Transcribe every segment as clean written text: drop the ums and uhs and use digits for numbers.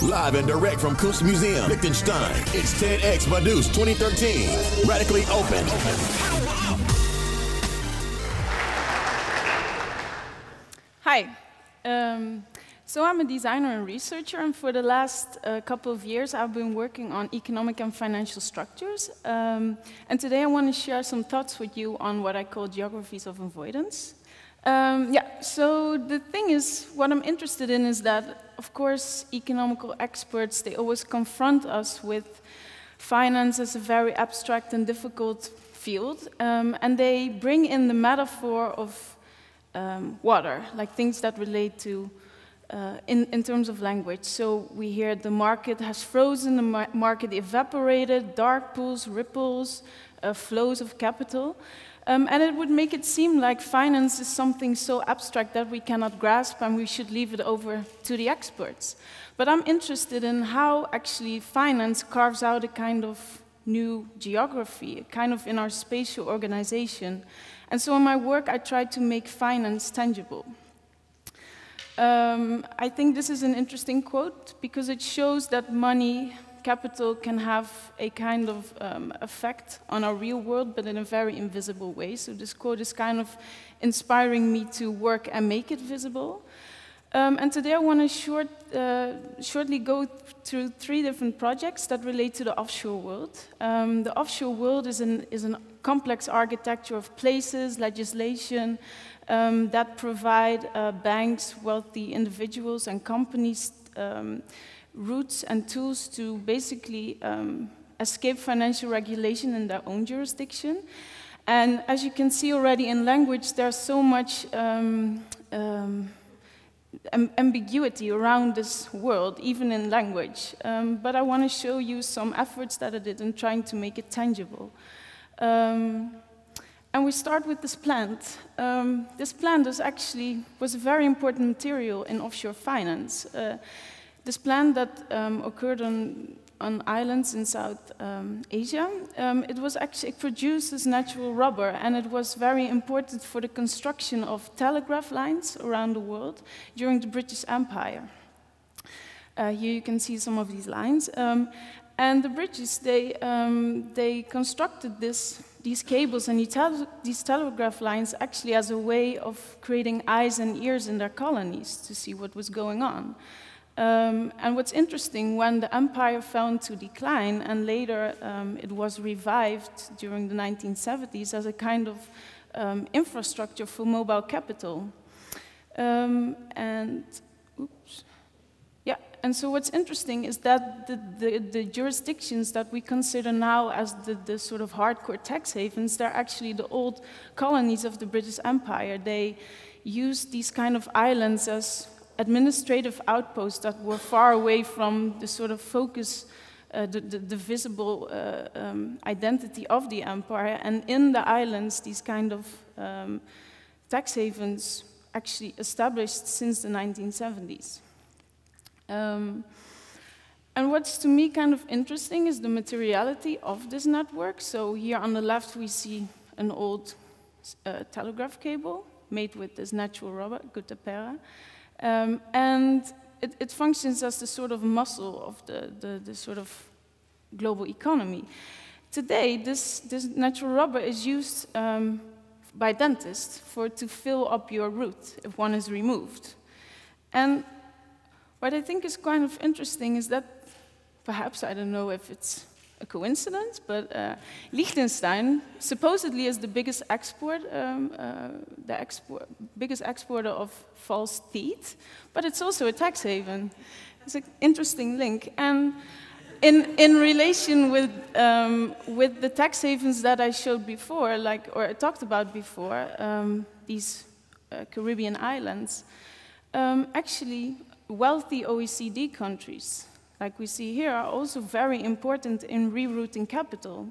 Live and direct from Kunstmuseum, Liechtenstein, it's TEDxVaduz 2013. Radically open. Hi. So I'm a designer and researcher, and for the last couple of years I've been working on economic and financial structures. And today I want to share some thoughts with you on what I call geographies of avoidance. So the thing is, what I'm interested in is that, of course, economical experts, they always confront us with finance as a very abstract and difficult field, and they bring in the metaphor of water, like things that relate to in terms of language. So we hear the market has frozen, the market evaporated, dark pools, ripples, flows of capital. And it would make it seem like finance is something so abstract that we cannot grasp and we should leave it over to the experts. But I'm interested in how actually finance carves out a kind of new geography, kind of in our spatial organization. And so in my work, I tried to make finance tangible. I think this is an interesting quote because it shows that money, capital can have a kind of effect on our real world, but in a very invisible way. So this quote is kind of inspiring me to work and make it visible. And today I want to shortly go through 3 different projects that relate to the offshore world. The offshore world is a complex architecture of places, legislation, that provide banks, wealthy individuals, and companies routes and tools to basically escape financial regulation in their own jurisdiction. And as you can see already in language, there's so much ambiguity around this world, even in language. But I want to show you some efforts that I did in trying to make it tangible. And we start with this plant. This plant was a very important material in offshore finance. This plant that occurred on islands in South Asia, it produces natural rubber, and it was very important for the construction of telegraph lines around the world during the British Empire. Here you can see some of these lines. And the British, they constructed these cables and these telegraph lines actually as a way of creating eyes and ears in their colonies to see what was going on. And what's interesting, when the empire fell into decline, and later it was revived during the 1970s as a kind of infrastructure for mobile capital. And so what's interesting is that the jurisdictions that we consider now as the sort of hardcore tax havens, they're actually the old colonies of the British Empire. They used these kind of islands as administrative outposts that were far away from the sort of focus, the visible identity of the empire. And in the islands, these kind of tax havens actually established since the 1970s. And what's to me kind of interesting is the materiality of this network. So here on the left, we see an old telegraph cable made with this natural rubber, gutta percha. And it functions as the sort of muscle of the sort of global economy. Today, this natural rubber is used by dentists to fill up your root if one is removed. And what I think is kind of interesting is that, perhaps, I don't know if it's a coincidence, but Liechtenstein supposedly is the biggest biggest exporter of false teeth, but it's also a tax haven. It's an interesting link. And in relation with the tax havens that I showed before, or I talked about before, these Caribbean islands, actually wealthy OECD countries, like we see here, are also very important in rerouting capital.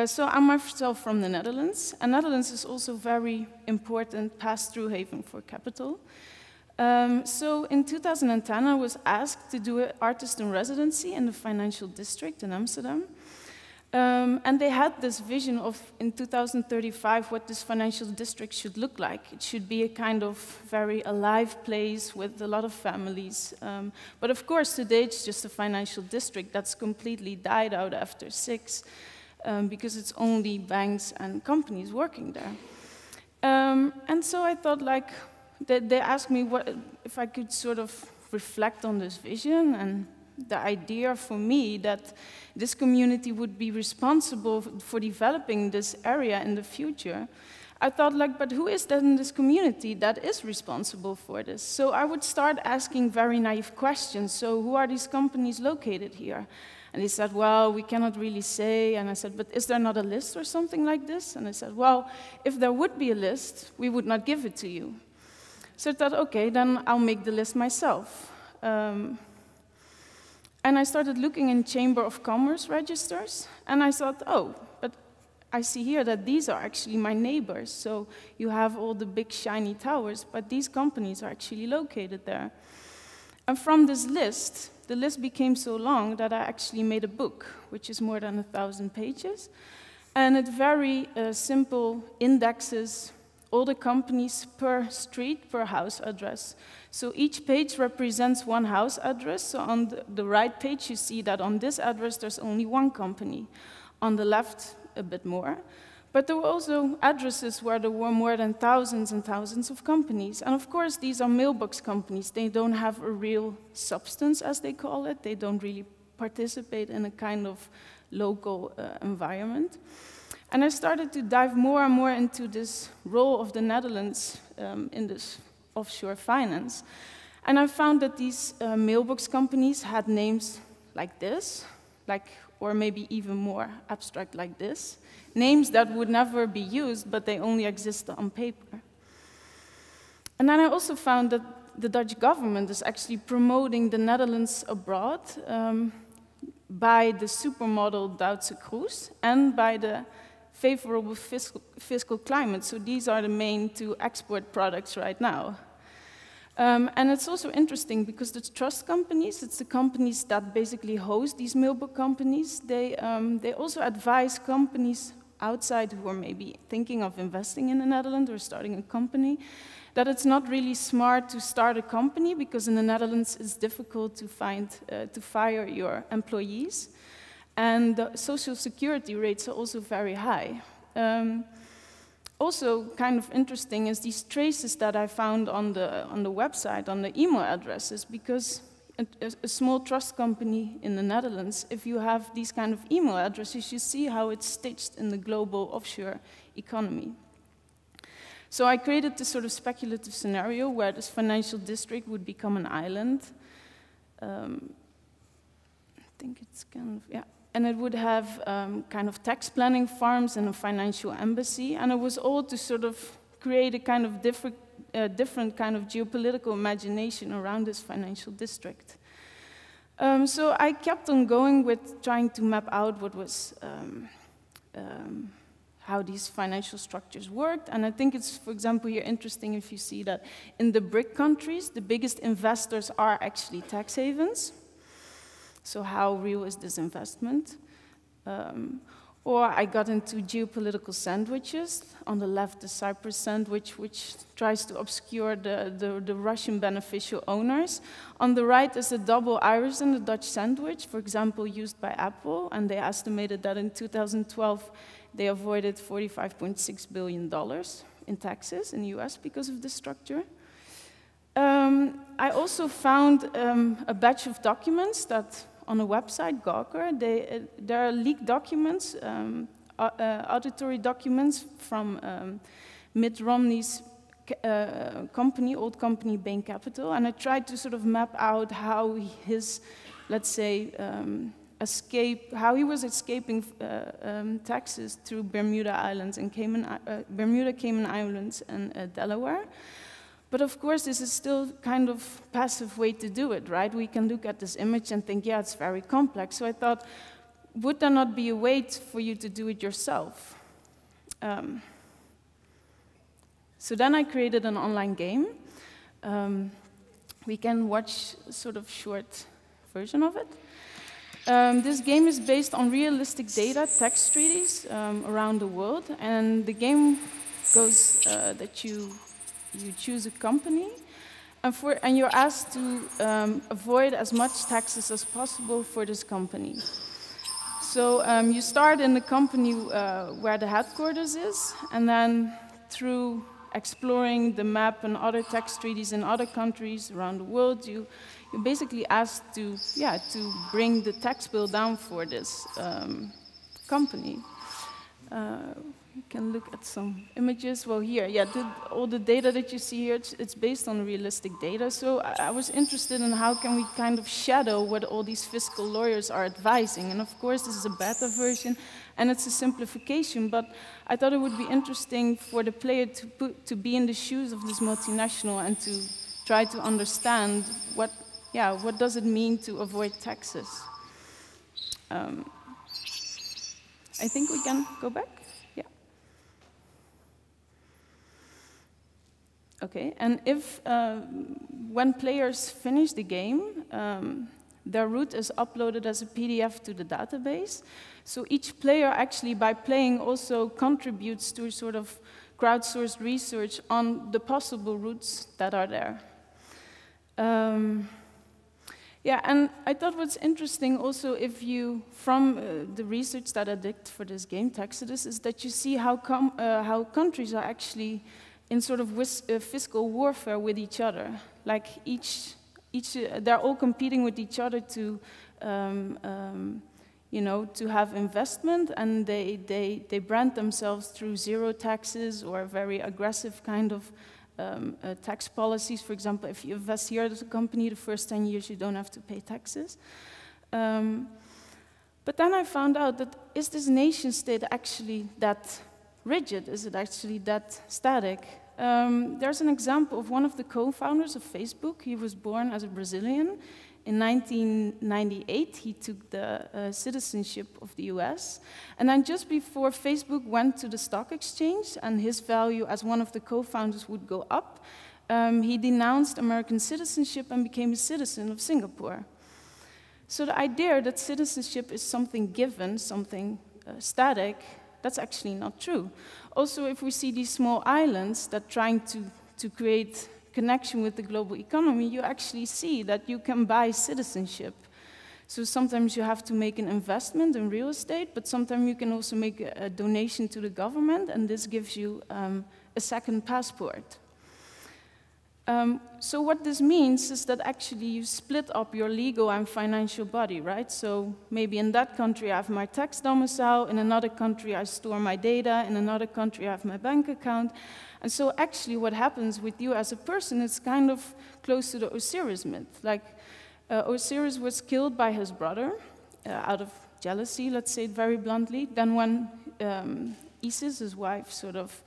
So I'm myself from the Netherlands, and Netherlands is also very important pass-through haven for capital. So in 2010, I was asked to do an artist in residency in the financial district in Amsterdam. And they had this vision of, in 2035, what this financial district should look like. It should be a kind of very alive place with a lot of families. But of course, today it's just a financial district that's completely died out after 6, because it's only banks and companies working there. And so I thought, like, they asked me if I could sort of reflect on this vision, and the idea for me that this community would be responsible for developing this area in the future. I thought, like, but who is that in this community that is responsible for this? So I would start asking very naive questions. So who are these companies located here? And they said, well, we cannot really say. And I said, but is there not a list or something like this? And they said, well, if there would be a list, we would not give it to you. So I thought, okay, then I'll make the list myself. And I started looking in Chamber of Commerce registers, and I thought, oh, but I see here that these are actually my neighbors. So you have all the big shiny towers, but these companies are actually located there. And from this list, the list became so long that I actually made a book, which is more than 1,000 pages. And it very simple indexes all the companies per street, per house address. So each page represents one house address. So on the right page, you see that on this address, there's only one company. On the left, a bit more. But there were also addresses where there were more than thousands and thousands of companies. And of course, these are mailbox companies. They don't have a real substance, as they call it. They don't really participate in a kind of local environment. And I started to dive more and more into this role of the Netherlands in this offshore finance. And I found that these mailbox companies had names like this, or maybe even more abstract like this. Names that would never be used, but they only exist on paper. And then I also found that the Dutch government is actually promoting the Netherlands abroad by the supermodel Duitse cruise and by the favorable fiscal climate. So these are the main 2 export products right now. And it's also interesting because the trust companies, it's the companies that basically host these mailbox companies, they also advise companies outside who are maybe thinking of investing in the Netherlands or starting a company, that it's not really smart to start a company because in the Netherlands it's difficult to fire your employees. And the social security rates are also very high. Also kind of interesting is these traces that I found on the website, on the email addresses, because a small trust company in the Netherlands, if you have these kind of email addresses, you see how it's stitched in the global offshore economy. So I created this sort of speculative scenario where this financial district would become an island. I think it's kind of, yeah. And it would have kind of tax planning farms and a financial embassy. And it was all to sort of create a kind of different kind of geopolitical imagination around this financial district. So I kept on going with trying to map out what was, how these financial structures worked. And I think it's, for example, here interesting if you see that in the BRIC countries, the biggest investors are actually tax havens. So how real is this investment? Or I got into geopolitical sandwiches. On the left, the Cyprus sandwich, which tries to obscure the Russian beneficial owners. On the right is the double Irish and the Dutch sandwich, for example, used by Apple. And they estimated that in 2012, they avoided $45.6 billion in taxes in the US because of this structure. I also found a batch of documents that on a website, Gawker, there are leaked documents, auditory documents from Mitt Romney's company, old company, Bain Capital, and I tried to sort of map out how his, let's say, how he was escaping taxes through Bermuda Islands and Bermuda, Cayman Islands, and Delaware. But of course, this is still kind of passive way to do it, right? We can look at this image and think, yeah, it's very complex. So I thought, would there not be a way for you to do it yourself? So then I created an online game. We can watch a sort of short version of it. This game is based on realistic data, tax treaties around the world, and the game goes that you choose a company, and you're asked to avoid as much taxes as possible for this company. So you start in the company where the headquarters is, and then through exploring the map and other tax treaties in other countries around the world, you're basically asked to bring the tax bill down for this company. You can look at some images. Well, here, all the data that you see here, it's based on realistic data. So I was interested in how can we kind of shadow what all these fiscal lawyers are advising. And of course, this is a beta version, and it's a simplification. But I thought it would be interesting for the player to be in the shoes of this multinational and to try to understand what does it mean to avoid taxes. I think we can go back. Okay, and if when players finish the game, their route is uploaded as a PDF to the database. So each player actually, by playing, also contributes to sort of crowdsourced research on the possible routes that are there. Yeah, and I thought what's interesting also, if you, from the research that I did for this game, Taxodus, is that you see how countries are actually in sort of fiscal warfare with each other. Like they're all competing with each other to, to have investment, and they brand themselves through zero taxes or very aggressive kind of tax policies. For example, if you invest here as a company, the first 10 years you don't have to pay taxes. But then I found out that, is this nation state actually that rigid? Is it actually that static? There's an example of one of the co-founders of Facebook. He was born as a Brazilian. In 1998, he took the citizenship of the US. And then just before Facebook went to the stock exchange and his value as one of the co-founders would go up, he denounced American citizenship and became a citizen of Singapore. So the idea that citizenship is something given, something static, that's actually not true. Also, if we see these small islands that trying to create connection with the global economy, you actually see that you can buy citizenship. So sometimes you have to make an investment in real estate, but sometimes you can also make a donation to the government, and this gives you a second passport. So what this means is that actually you split up your legal and financial body, right? So maybe in that country I have my tax domicile, in another country I store my data, in another country I have my bank account. And so actually what happens with you as a person is kind of close to the Osiris myth. Like Osiris was killed by his brother out of jealousy, let's say it very bluntly. Then when Isis, his wife, sort of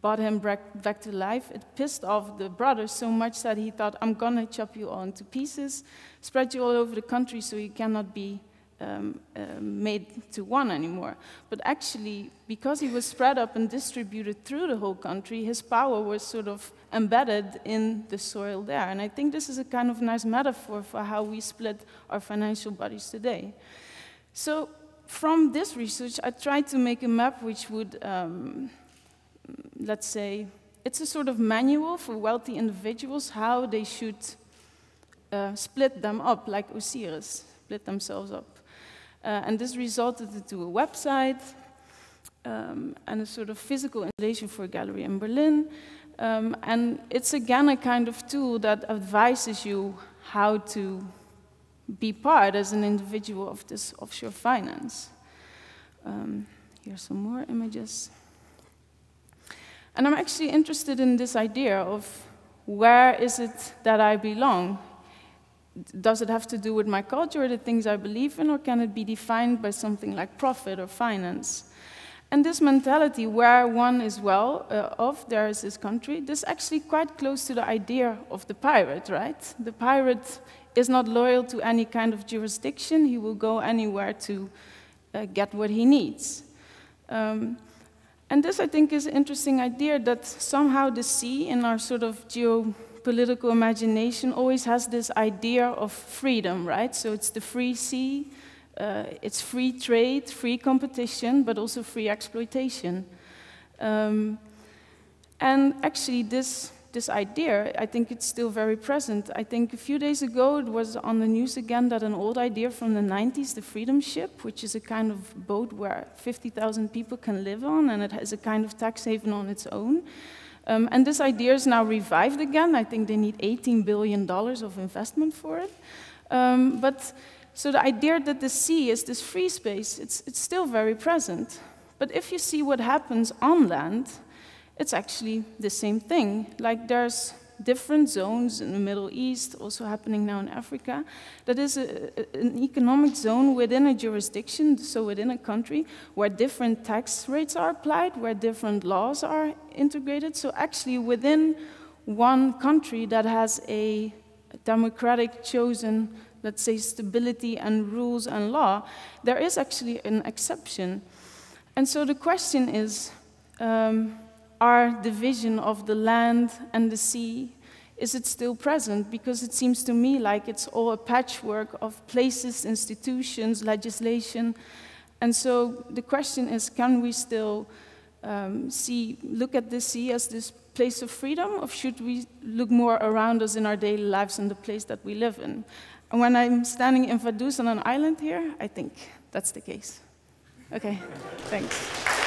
brought him back to life, it pissed off the brother so much that he thought, I'm gonna chop you all into pieces, spread you all over the country so you cannot be made to one anymore. But actually, because he was spread up and distributed through the whole country, his power was sort of embedded in the soil there. And I think this is a kind of nice metaphor for how we split our financial bodies today. So from this research, I tried to make a map which would, let's say, it's a sort of manual for wealthy individuals how they should split them up, like Osiris, split themselves up. And this resulted into a website and a sort of physical installation for a gallery in Berlin. And it's again a kind of tool that advises you how to be part as an individual of this offshore finance. Here's some more images. And I'm actually interested in this idea of where is it that I belong? Does it have to do with my culture or the things I believe in, or can it be defined by something like profit or finance? And this mentality where one is well off, there is this country, this is actually quite close to the idea of the pirate, right? The pirate is not loyal to any kind of jurisdiction. He will go anywhere to get what he needs. And this, I think, is an interesting idea that somehow the sea in our sort of geopolitical imagination always has this idea of freedom, right? So it's the free sea, It's free trade, free competition, but also free exploitation. And actually, this idea, I think it's still very present. I think a few days ago it was on the news again that an old idea from the 90s, the Freedom Ship, which is a kind of boat where 50,000 people can live on, and it has a kind of tax haven on its own. And this idea is now revived again. I think they need $18 billion of investment for it. So the idea that the sea is this free space, it's still very present. But if you see what happens on land, it's actually the same thing. Like there's different zones in the Middle East, also happening now in Africa, that is an economic zone within a jurisdiction, so within a country, where different tax rates are applied, where different laws are integrated. So actually within one country that has a democratic chosen, let's say, stability and rules and law, there is actually an exception. And so the question is, our division of the land and the sea, is it still present? Because it seems to me like it's all a patchwork of places, institutions, legislation. And so the question is, can we still look at the sea as this place of freedom, or should we look more around us in our daily lives and the place that we live in? And when I'm standing in Vaduz on an island here, I think that's the case. Okay, thanks.